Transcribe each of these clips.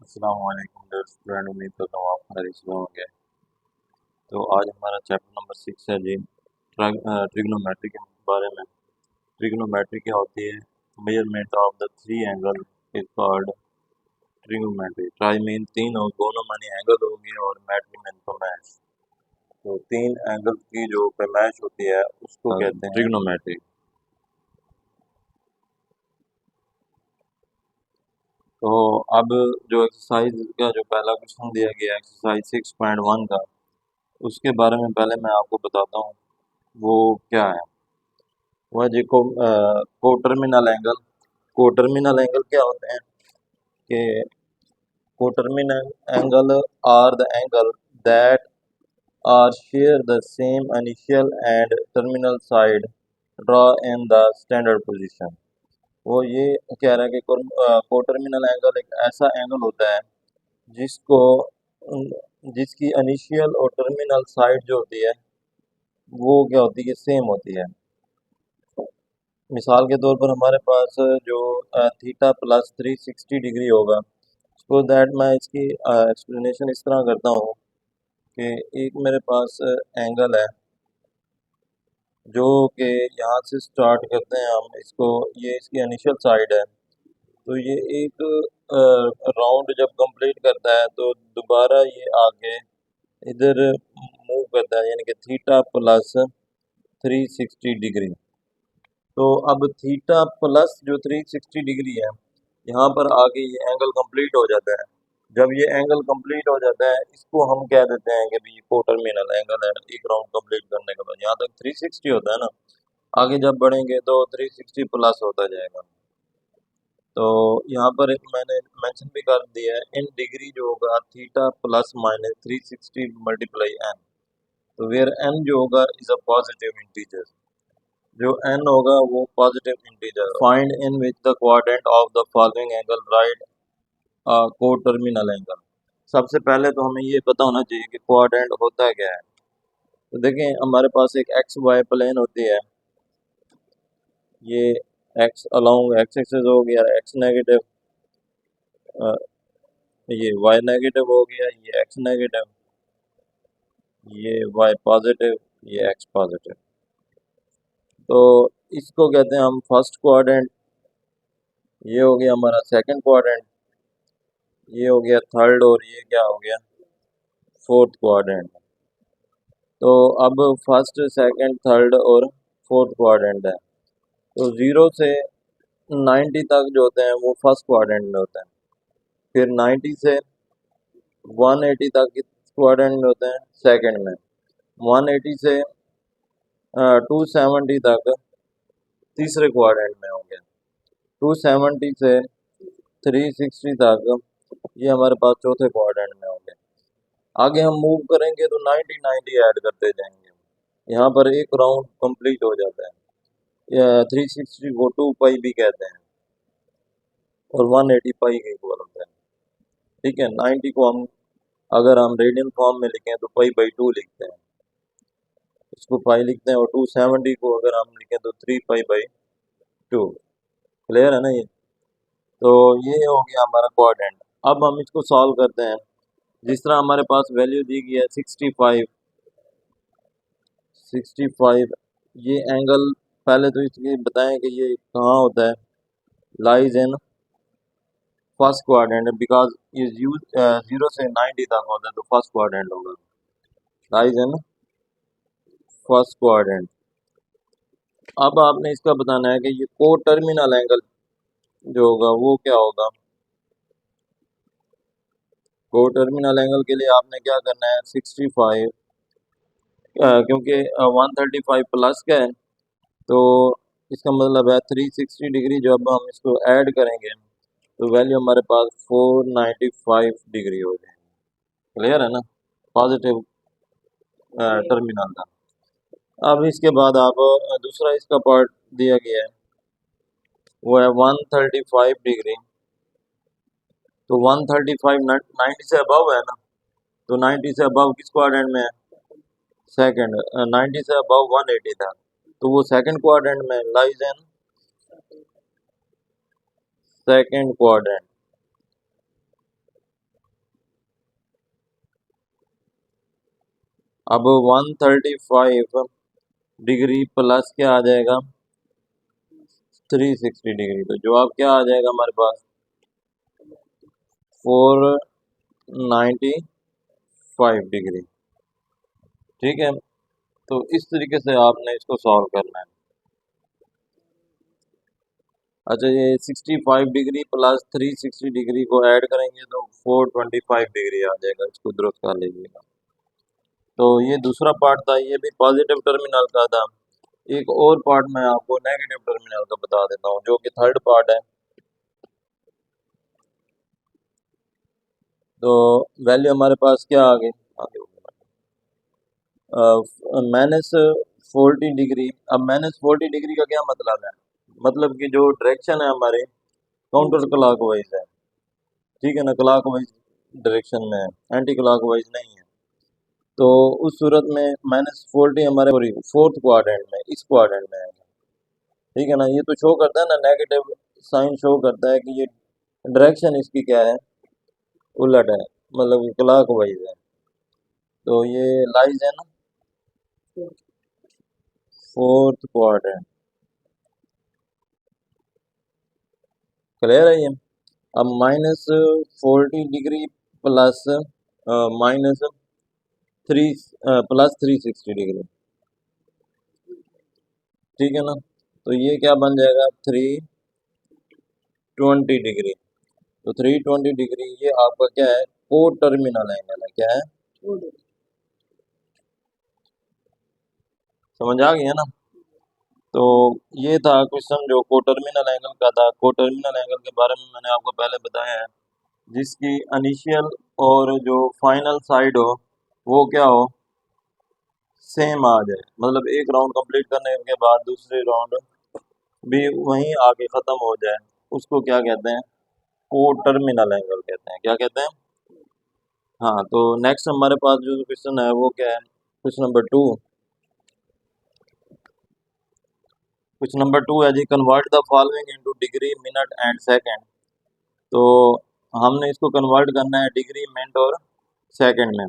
अस्सलाम वालेकुम dear student. उम्मीद करता हूँ आप खैरियत से होंगे। तो आज हमारा चैप्टर नंबर 6 है जी, ट्रिग्नोमेट्री के बारे में। ट्रिग्नोमेट्री क्या होती है? Measurement of the three angle is called trigonometry. Try mean तीन और दोनों मानी एंगल होगी, और मैट्री मीन पैमाइश। तो तीन एंगल की जो पैमाइश होती है उसको कहते हैं ट्रिग्नोमेट्री। तो अब जो एक्सरसाइज का जो पहला क्वेश्चन दिया गया है एक्सरसाइज 6.1 का, उसके बारे में पहले मैं आपको बताता हूँ वो क्या है। वह जी coterminal angle. Coterminal angle क्या होते हैं कि coterminal angle are the angle that are share the same initial and terminal side draw in the standard position. वो ये कह रहा है कि को टर्मिनल एंगल एक ऐसा एंगल होता है जिसको जिसकी इनिशियल और टर्मिनल साइड जो होती है वो क्या होती है, सेम होती है। मिसाल के तौर पर हमारे पास जो थीटा प्लस 360 डिग्री होगा, सो दैट मैं इसकी एक्सप्लेनेशन इस तरह करता हूँ कि एक मेरे पास एंगल है जो कि यहाँ से स्टार्ट करते हैं हम इसको, ये इसकी इनिशियल साइड है। तो ये एक राउंड जब कंप्लीट करता है तो दोबारा ये आगे इधर मूव करता है, यानी कि थीटा प्लस 360 डिग्री। तो अब थीटा प्लस जो 360 डिग्री है, यहाँ पर आके ये एंगल कंप्लीट हो जाता है। जब ये एंगल कंप्लीट हो जाता है इसको हम कह देते हैं कि भाई ये को टर्मिनल एंगल है। एक राउंड कंप्लीट करने के बाद यहाँ तक 360 होता है ना, आगे जब बढ़ेंगे तो 360 प्लस होता जाएगा। तो यहाँ पर एक मैंने मेंशन भी कर दिया है, इन डिग्री जो होगा theta plus minus 360 multiply n. तो वेयर एन जो होगा इज अ पॉजिटिव इंटीजर, जो n होगा वो positive integer. Find in which the quadrant of the following angle write coterminal angle. सबसे पहले तो हमें ये पता होना चाहिए कि क्वाड्रेंट होता क्या है। तो देखें हमारे पास एक एक्स वाई प्लेन होती है, ये एक्स अलोंग एक्स एक्सिस हो गया, एक्स नेगेटिव, ये वाई नेगेटिव हो गया, ये एक्स नेगेटिव, ये वाई पॉजिटिव, ये एक्स पॉजिटिव। तो इसको कहते हैं हम फर्स्ट क्वाड्रेंट, ये हो गया हमारा सेकंड क्वाड्रेंट, ये हो गया थर्ड, और ये क्या हो गया फोर्थ क्वाड्रेंट। तो अब फर्स्ट सेकंड थर्ड और फोर्थ क्वाड्रेंट है। तो 0 से 90 तक जो होते हैं वो फर्स्ट क्वाड्रेंट में होते हैं, फिर 90 से 180 तक किस क्वाड्रेंट में होते हैं, सेकंड में। 180 से 270 तक तीसरे क्वाड्रेंट में होंगे। 270 से 360 तक ये हमारे पास चौथे क्वाड्रेंट में होंगे। आगे हम मूव करेंगे तो 90 90 ऐड करते जाएंगे, यहाँ पर एक राउंड कंप्लीट हो जाता है। 360 को 2 पाई भी कहते हैं, और 180 पाई के इक्वल होता है। ठीक है, 90 को हम अगर हम रेडियन फॉर्म में लिखें तो पाई बाई 2 लिखते हैं, इसको पाई लिखते हैं, और 270 को अगर हम लिखें तो 3 पाई बाई 2। क्लियर है ना ये? तो ये हो गया हमारा क्वाड्रेंट। अब हम इसको सॉल्व करते हैं। जिस तरह हमारे पास वैल्यू दी गई है 65, ये एंगल पहले तो इसलिए बताएं कि ये कहाँ होता है, lies in first quadrant, because ये 0 से 90 तक होता है तो फर्स्ट क्वाड्रेंट होगा, लाइज इन फर्स्ट क्वाड्रेंट। अब आपने इसका बताना है कि ये को टर्मिनल एंगल जो होगा वो क्या होगा। को टर्मिनल एंगल के लिए आपने क्या करना है, 65 क्योंकि 135 प्लस का है, तो इसका मतलब है 360 डिग्री जब हम इसको ऐड करेंगे तो वैल्यू हमारे पास 495 डिग्री हो जाएगी। क्लियर है ना, पॉजिटिव टर्मिनल का। अब इसके बाद आप दूसरा इसका पार्ट दिया गया है वो है 135 डिग्री। तो 135 90 से अबव है ना, तो 90 से अबव किस क्वाड्रेंट में है, सेकंड। 90 से अबव 180 था, तो वो सेकंड क्वाड्रेंट में, लाइज इन सेकंड क्वाड्रेंट। अब 135 डिग्री प्लस क्या आ जाएगा 360 डिग्री, तो जवाब क्या आ जाएगा हमारे पास 495 डिग्री। ठीक है, तो इस तरीके से आपने इसको सॉल्व करना है। अच्छा, ये 65 डिग्री प्लस 360 डिग्री को ऐड करेंगे तो 425 डिग्री आ जाएगा, इसको दुरुस्त कर लीजिएगा। तो ये दूसरा पार्ट था, ये भी पॉजिटिव टर्मिनल का था। एक और पार्ट मैं आपको नेगेटिव टर्मिनल का बता देता हूँ, जो कि थर्ड पार्ट है। तो वैल्यू हमारे पास क्या आ गई, -40 डिग्री। अब -40 डिग्री का क्या मतलब है, मतलब कि जो डायरेक्शन है हमारे काउंटर क्लॉक वाइज है। ठीक है ना, क्लॉक वाइज डायरेक्शन में है, एंटी क्लॉक वाइज नहीं है। तो उस सूरत में -40 हमारे फोर्थ क्वाड्रेंट में, इस क्वाड्रेंट में है। ठीक है ना, ये तो शो करता है ना, नेगेटिव साइन शो करता है कि ये डायरेक्शन इसकी क्या है, उलट है, मतलब क्लॉक वाइज है। तो ये लाइज है ना फोर्थ क्वाड्रेंट। क्लियर है ये। अब -40 डिग्री प्लस -3 +360 डिग्री। ठीक है ना, तो ये क्या बन जाएगा 320 डिग्री। तो 320 डिग्री ये आपका क्या है, को टर्मिनल एंगल है। क्या है, समझ आ गया ना। तो ये था क्वेश्चन जो को टर्मिनल एंगल का था। को टर्मिनल एंगल के बारे में मैंने आपको पहले बताया है, जिसकी इनिशियल और जो फाइनल साइड हो वो क्या हो, सेम आ जाए। मतलब एक राउंड कंप्लीट करने के बाद दूसरे राउंड भी वहीं आके ख़त्म हो जाए, उसको क्या कहते हैं, को टर्मिनल एंगल कहते हैं। क्या कहते हैं। हाँ, तो नेक्स्ट हमारे पास जो क्वेश्चन है वो क्या है, क्वेश्चन नंबर 2। क्वेश्चन नंबर 2 है जी, convert the following into degree, minute and second. तो हमने इसको कन्वर्ट करना है डिग्री, मिनट और सेकंड में।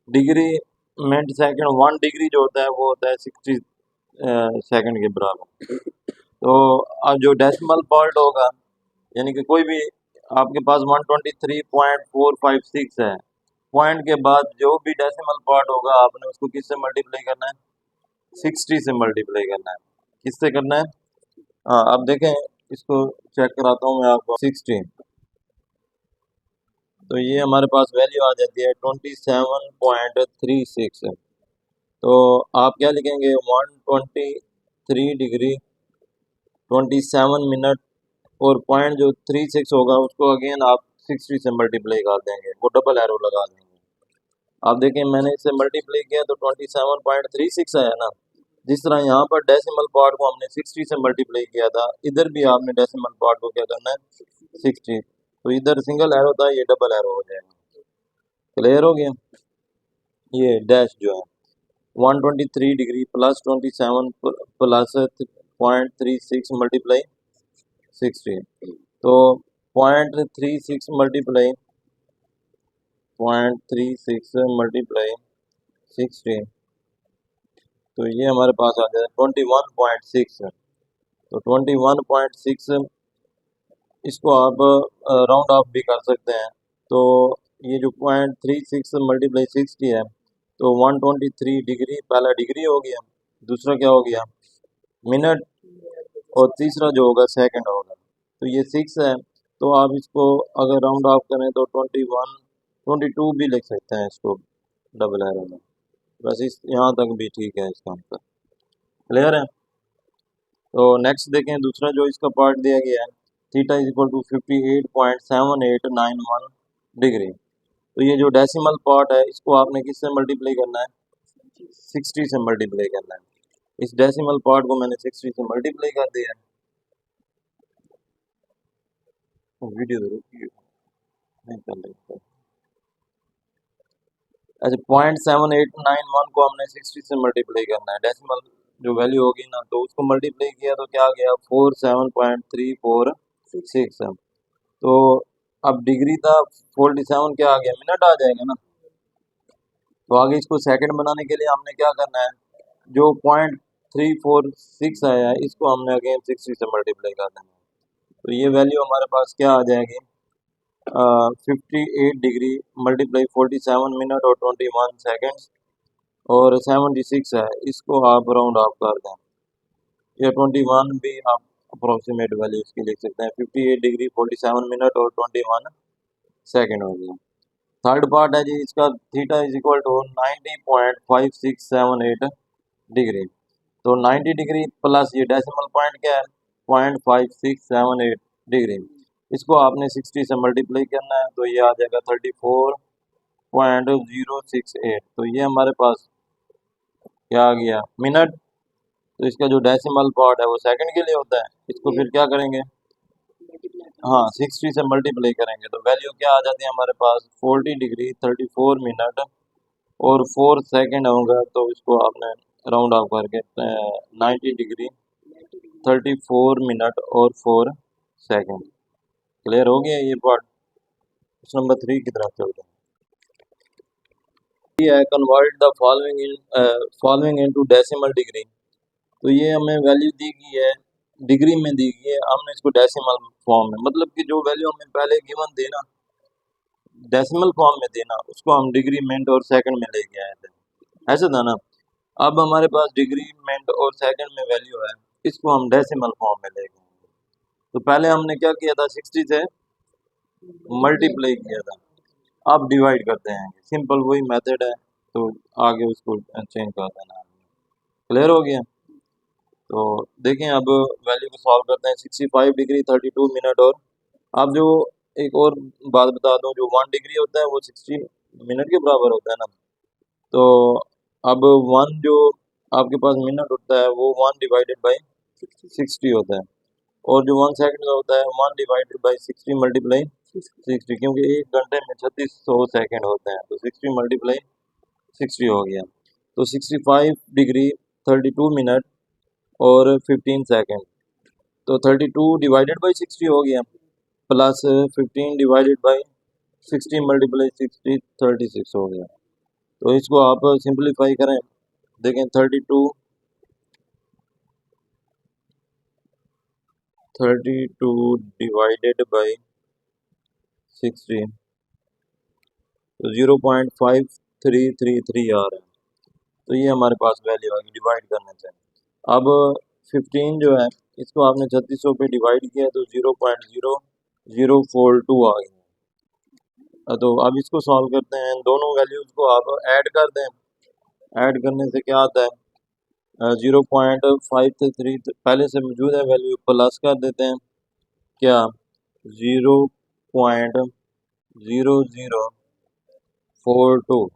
डिग्री, मिनट, सेकंड, 1 डिग्री जो होता है वो होता है 60 सेकंड के बराबर। तो अब जो डेसिमल पार्ट होगा, यानी कि कोई भी आपके पास 123.456 है, पॉइंट के बाद जो भी डेसिमल पार्ट होगा आपने उसको किससे मल्टीप्लाई करना है, 60 से मल्टीप्लाई करना है। किससे करना है, हाँ अब देखें, इसको चेक कराता हूँ मैं आपको। 60, तो ये हमारे पास वैल्यू आ जाती है 27.36। तो आप क्या लिखेंगे, 123 डिग्री 27 मिनट, और पॉइंट जो 36 होगा उसको अगेन आप 60 से मल्टीप्लाई कर देंगे, वो डबल एरो लगा देंगे। आप देखें, मैंने इससे मल्टीप्लाई किया तो 27.36 आया ना। जिस तरह यहाँ पर डेसिमल पार्ट को हमने 60 से मल्टीप्लाई किया था, इधर भी आपने डेसिमल पार्ट को क्या करना है, 60। तो इधर सिंगल एरो था, ये डबल एरो हो जाएगा। क्लियर हो गया। ये डैश जो है 123 डिग्री प्लस 27 प्लस 0.36 मल्टीप्लाई 60। तो 0.36 मल्टीप्लाई 60, तो ये हमारे पास आ जाए 21.6। तो 21.6 इसको आप राउंड ऑफ भी कर सकते हैं। तो ये जो 0.36 मल्टीप्लाई 60 है, तो 123 डिग्री पहला डिग्री हो गया, दूसरा क्या हो गया, मिनट, और तीसरा जो होगा सेकंड होगा। तो ये 6 है, तो आप इसको अगर राउंड ऑफ करें तो 22 भी लिख सकते हैं इसको डबल एरो में। बस इस यहाँ तक भी ठीक है इसका आंसर। क्लियर है। तो नेक्स्ट देखें, दूसरा जो इसका पार्ट दिया गया है, theta is equal to 58.7891 degree. तो ये जो डेसिमल पार्ट है इसको आपने किससे मल्टीप्लाई करना है, 60 से मल्टीप्लाई करना है। इस डेसिमल पार्ट को मैंने 60 से मल्टीप्लाई कर दिया है। वीडियो तो रुकी है, नहीं कर रही। अच्छा, 0.7891 को हमने 60 से मल्टीप्लाई करना है, डेसिमल जो वैल्यू होगी ना, तो उसको मल्टीप्लाई किया तो क्या आ गया 47.346। तो अब डिग्री था 47, क्या आ गया, मिनट आ जाएगा ना। तो आगे इसको सेकंड बनाने के लिए हमने क्या करना है, जो 0.346 आया है इसको हमने अगेन 60 से मल्टीप्लाई कर देना है। तो ये वैल्यू हमारे पास क्या आ जाएगी, 58 डिग्री मल्टीप्लाई 47 मिनट और 21 सेकेंड्स और 76 है, इसको आप राउंड ऑफ कर दें या 21 भी आप अप्रोक्सीमेट वैल्यू इसकी लिख सकते हैं। 58 डिग्री 47 मिनट और 21 सेकेंड हो गया। थर्ड पार्ट है जी इसका, theta is equal to 90.5678 degree. तो 90 डिग्री प्लस ये डेसिमल पॉइंट क्या है 0.5678 डिग्री, इसको आपने 60 से मल्टीप्लाई करना है तो ये आ जाएगा 34.068। तो ये हमारे पास क्या आ गया मिनट। तो इसका जो डेसिमल पार्ट है वो सेकंड के लिए होता है, इसको फिर क्या करेंगे, हाँ 60 से मल्टीप्लाई करेंगे तो वैल्यू क्या आ जाती है हमारे पास 40 डिग्री 34 मिनट और 4 सेकंड होगा। तो इसको आपने राउंड ऑफ करके 90 डिग्री 34 मिनट और 4 सेकंड। क्लियर हो गया ये पार्ट। क्वेश्चन नंबर 3 की तरफ चलते हैं। ये है convert the following into decimal degree. तो ये हमें वैल्यू दी गई है डिग्री में दी गई है, हमने इसको डेसिमल फॉर्म में, मतलब कि जो वैल्यू हमें पहले गिवन थी ना डेसिमल फॉर्म में देना, उसको हम डिग्री मिनट और सेकंड में लेके आए थे, ऐसा था ना। अब हमारे पास डिग्री मिनट और सेकंड में वैल्यू है, इसको हम डेसिमल फॉर्म में लेके आएंगे। तो पहले हमने क्या किया था 60 से मल्टीप्लाई किया था, अब डिवाइड करते हैं, सिंपल वही मेथड है तो आगे उसको चेंज कर देना। क्लियर हो गया। तो देखें अब वैल्यू को सॉल्व करते हैं। 65 डिग्री 32 मिनट और अब जो एक और बात बता दूं, जो 1 डिग्री होता है वो 60 मिनट के बराबर होता है ना। तो अब 1 जो आपके पास मिनट होता है वो 1 डिवाइडेड बाई 60 होता है, और जो 1 सेकंड का होता है 1 डिवाइडेड बाई 60 मल्टीप्लाई 60, क्योंकि एक घंटे में 3600 सेकंड होते हैं तो 60 मल्टीप्लाई 60 हो गया। तो 65 डिग्री 32 मिनट और 15 सेकंड, तो 32 डिवाइडेड बाई 60 हो गया प्लस 15 डिवाइडेड बाई 60 मल्टीप्लाई 60 36 हो गया। तो इसको आप सिंप्लीफाई करें, देखें 32 डिवाइडेड बाई 60 तो 0.5333 आ रहा है। तो ये हमारे पास वैल्यू आ गई डिवाइड करने से। अब 15 जो है इसको आपने 3600 पे डिवाइड किया तो 0.0042 आ गया। तो अब इसको सॉल्व करते हैं, दोनों वैल्यूज को आप ऐड कर दें, ऐड करने से क्या आता है 0.53 पहले से मौजूद है वैल्यू प्लस कर देते हैं, क्या 0.0042,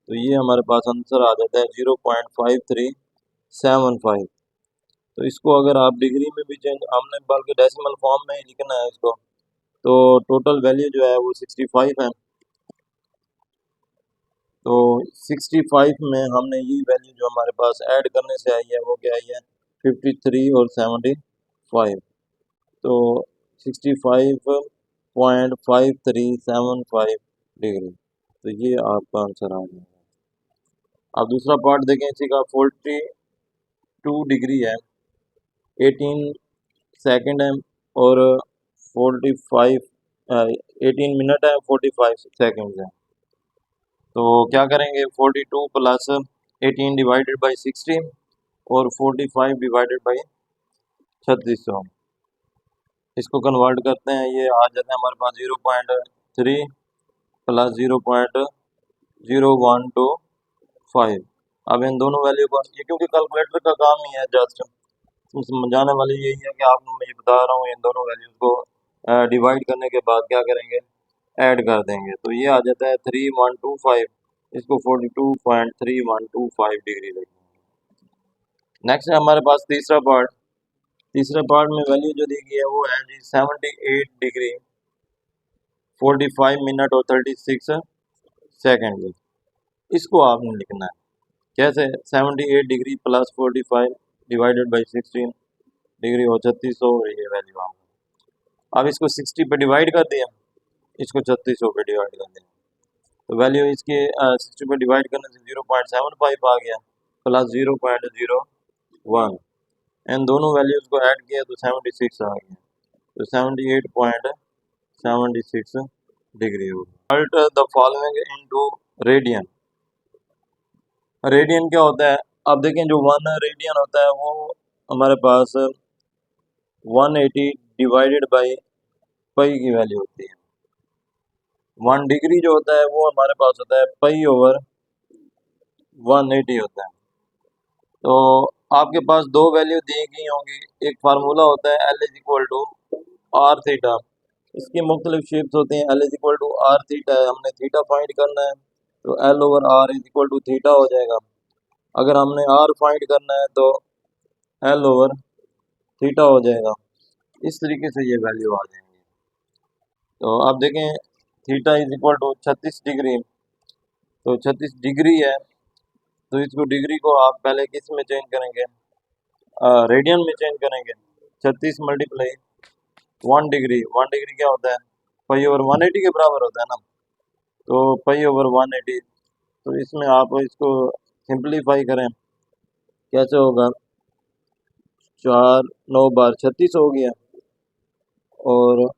तो ये हमारे पास आंसर आ जाता है 0.5375। तो इसको अगर आप डिग्री में भी चेंज, हमने बल्कि डेसिमल फॉर्म में ही लिखना है इसको, तो टोटल वैल्यू जो है वो 65 है। तो 65 में हमने ये वैल्यू जो हमारे पास ऐड करने से आई है वो क्या आई है 53 और 75। तो 65.5375 डिग्री, तो ये आपका आंसर आ गया। अब दूसरा पार्ट देखें इसी का, 42 डिग्री है 18 सेकंड है और 18 मिनट है 45 सेकंड है। तो क्या करेंगे 42 प्लस 18 डिवाइडेड बाई 60 और 45 डिवाइडेड बाई 3600, इसको कन्वर्ट करते हैं, ये आ जाता है हमारे पास 0.3 प्लस 0.0125। अब इन दोनों वैल्यू को, ये क्योंकि कैलकुलेटर का काम ही है जस्ट समझाने वाले, यही है कि आपको मैं ये बता रहा हूँ, इन दोनों वैल्यूज को डिवाइड करने के बाद क्या करेंगे ऐड कर देंगे, तो ये आ जाता है 3125, इसको 42.3125 डिग्री लगेगी। नेक्स्ट है हमारे पास तीसरा पार्ट। तीसरे पार्ट में वैल्यू जो दी गई है वो है जी 78 डिग्री 45 मिनट और 36 सेकेंड। इसको आपने लिखना है कैसे, 78 degree plus 45 divided by 16 degree और 3600, ये वैल्यू आएगा। अब इसको 60 पे डिवाइड कर दिया, इसको 3600 पे डिवाइड कर दिया, तो वैल्यू इसके 60 पे डिवाइड करने से 0.75 आ गया प्लस 0.01 एंड दोनों वैल्यूज को ऐड किया तो 76 आ गया, तो 78.76 डिग्री होगी। Convert the following into radian. Radian क्या होता है? अब देखें, जो 1 रेडियन होता है वो हमारे पास 180 डिवाइडेड बाई पाई की वैल्यू होती है। 1 डिग्री जो होता है वो हमारे पास होता है पाई ओवर 180 होता है। तो आपके पास दो वैल्यू दी गई होंगी, एक फार्मूला होता है L is equal to R theta, इसकी मुख्तलिफ शेप्स होती हैं। L is equal to R theta है, हमने थीटा फाइंड करना है तो L over R is equal to theta हो जाएगा। अगर हमने आर फाइंड करना है तो एल ओवर थीटा हो जाएगा। इस तरीके से ये वैल्यू आ जाएंगी। तो आप देखें theta is equal to 36 degree, तो 36 डिग्री है तो इसको डिग्री को आप पहले किस में चेंज करेंगे? रेडियन में चेंज करेंगे। 36 मल्टीप्लाई 1 डिग्री, 1 डिग्री क्या होता है? पाई ओवर 180 के बराबर होता है ना, तो पाई ओवर 180। तो इसमें आप इसको सिंप्लीफाई करें, कैसे होगा? 4 9 बार 36 हो गया और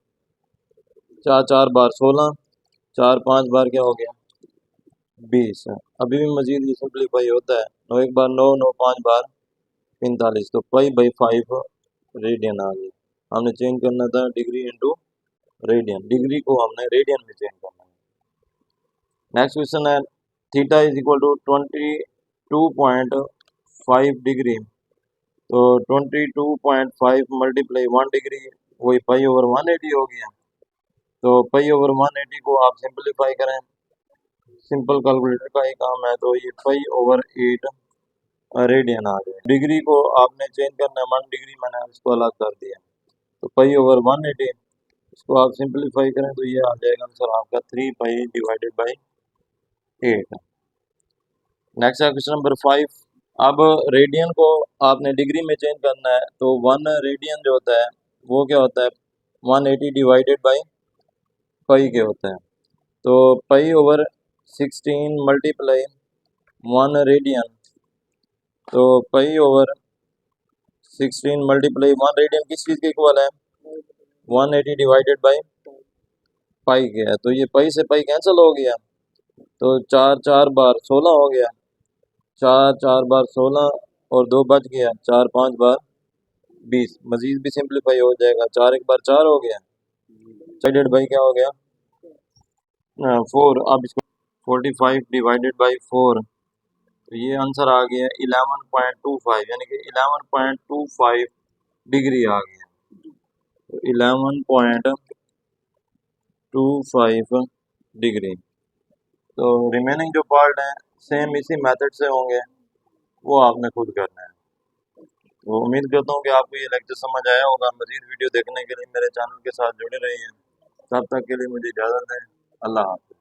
4 4 बार 16, 4 5 बार क्या हो गया? 20। अभी भी मजीद ये सिंप्लीफाई होता है, 9 1 बार 9, 9 5 बार 45, तो पाई बाई 5 रेडियन आ गया। हमने चेंज करना था डिग्री इंटू रेडियन, डिग्री को हमने रेडियन में चेंज करना है। नेक्स्ट क्वेश्चन है theta is equal to 22.5 degree, तो 22.5 मल्टीप्लाई 1 डिग्री वही पाई ओवर 180 हो गया। तो पाई ओवर 180 को आप सिंप्लीफाई करें, सिंपल कैलकुलेटर का ही काम है, तो ये पाई ओवर 8 रेडियन आ जाए। डिग्री को आपने चेंज करना है, 1 डिग्री मैंने इसको अलग कर दिया, तो पाई ओवर 180 इसको आप सिंप्लीफाई करें तो ये आ जाएगा आंसर आपका 3 पाई डिवाइडेड बाई 8। नेक्स्ट है क्वेश्चन नंबर 5। अब रेडियन को आपने डिग्री में चेंज करना है, तो 1 रेडियन जो होता है वो क्या होता है? 180 डिवाइडेड बाई पाई के होता है, तो पाई ओवर 16 मल्टीप्लाई 1 रेडियन, तो पाई ओवर 16 मल्टीप्लाई 1 रेडियन किस चीज़ के इक्वल है? 180 डिवाइडेड बाई पाई के है, तो ये पाई से पाई कैंसिल हो गया, तो 4 4 बार 16 हो गया, 4 4 बार 16 और 2 बच गया, 4 5 बार 20। मजीद भी सिंप्लीफाई हो जाएगा, 4 1 बार 4 हो गया, डिवाइडेड बाई क्या हो गया? 4। अब इसको 45 डिवाइडेड बाई 4, तो ये आंसर आ गया 11.25, यानी कि 11.25 डिग्री आ गया। तो 11.25 डिग्री। तो रिमेनिंग जो पार्ट है सेम इसी मेथड से होंगे, वो आपने खुद करना है। तो उम्मीद करता हूँ कि आपको ये लेक्चर समझ आया होगा। मजीद वीडियो देखने के लिए मेरे चैनल के साथ जुड़े रहिए। तब तक के लिए मुझे इजाज़त है। अल्लाह हाफ़िज़।